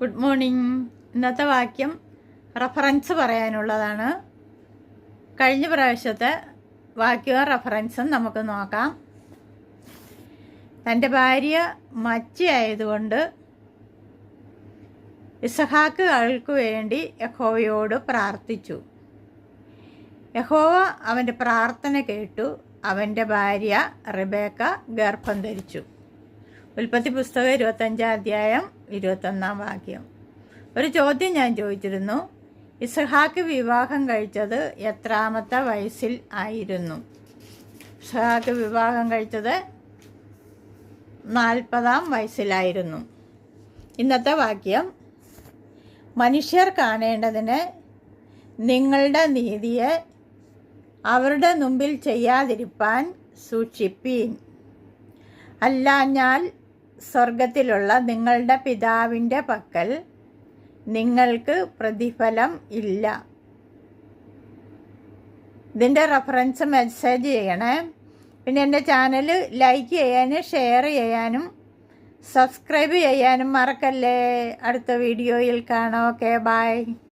Good morning. ഇന്നത്തെ വാക്യം reference പറയാനുള്ളതാണ്. കഴിഞ്ഞ പ്രാവശ്യത്തെ വാക്യവും റഫറൻസും നമുക്ക് നോക്കാം. തൻ്റെ ഭാര്യ മച്ചിയായതുകൊണ്ട് ഇസഹാക്ക് അവൾക്ക് വേണ്ടി യഹോവയോട് പ്രാർത്ഥിച്ചു. യഹോവ അവൻ്റെ പ്രാർത്ഥന കേട്ടു. അവൻ്റെ ഭാര്യ റിബേക്ക ഗർഭം ധരിച്ചു. ഉൽപ്പത്തി പുസ്തകം 25-ാം അധ്യായം 21-ാം വാക്യം. ഒരു ചോദ്യം ഞാൻ ചോദിച്ചിരുന്നു. ഇസഹാക്ക് വിവാഹം കഴിച്ചത് എത്രാമത്തെ വയസ്സിൽ ആയിരുന്നു? ഇസഹാക്ക് വിവാഹം കഴിച്ചത് 40-ാം വയസ്സിലായിരുന്നു. ഇന്നത്തെ വാക്യം, മനുഷ്യർ കാണേണ്ടതിന് നിങ്ങളുടെ നീതിയെ അവരുടെ മുമ്പിൽ ചെയ്യാതിരിപ്പാൻ സൂക്ഷിപ്പീൻ. അല്ലാഞ്ഞാൽ സ്വർഗത്തിലുള്ള നിങ്ങളുടെ പിതാവിൻ്റെ പക്കൽ നിങ്ങൾക്ക് പ്രതിഫലം ഇല്ല. ഇതിൻ്റെ റെഫറൻസ് മെസ്സേജ് ചെയ്യണേ. പിന്നെ എൻ്റെ ചാനൽ ലൈക്ക് ചെയ്യാനും ഷെയർ ചെയ്യാനും സബ്സ്ക്രൈബ് ചെയ്യാനും മറക്കല്ലേ. അടുത്ത വീഡിയോയിൽ കാണാം. Okay, by.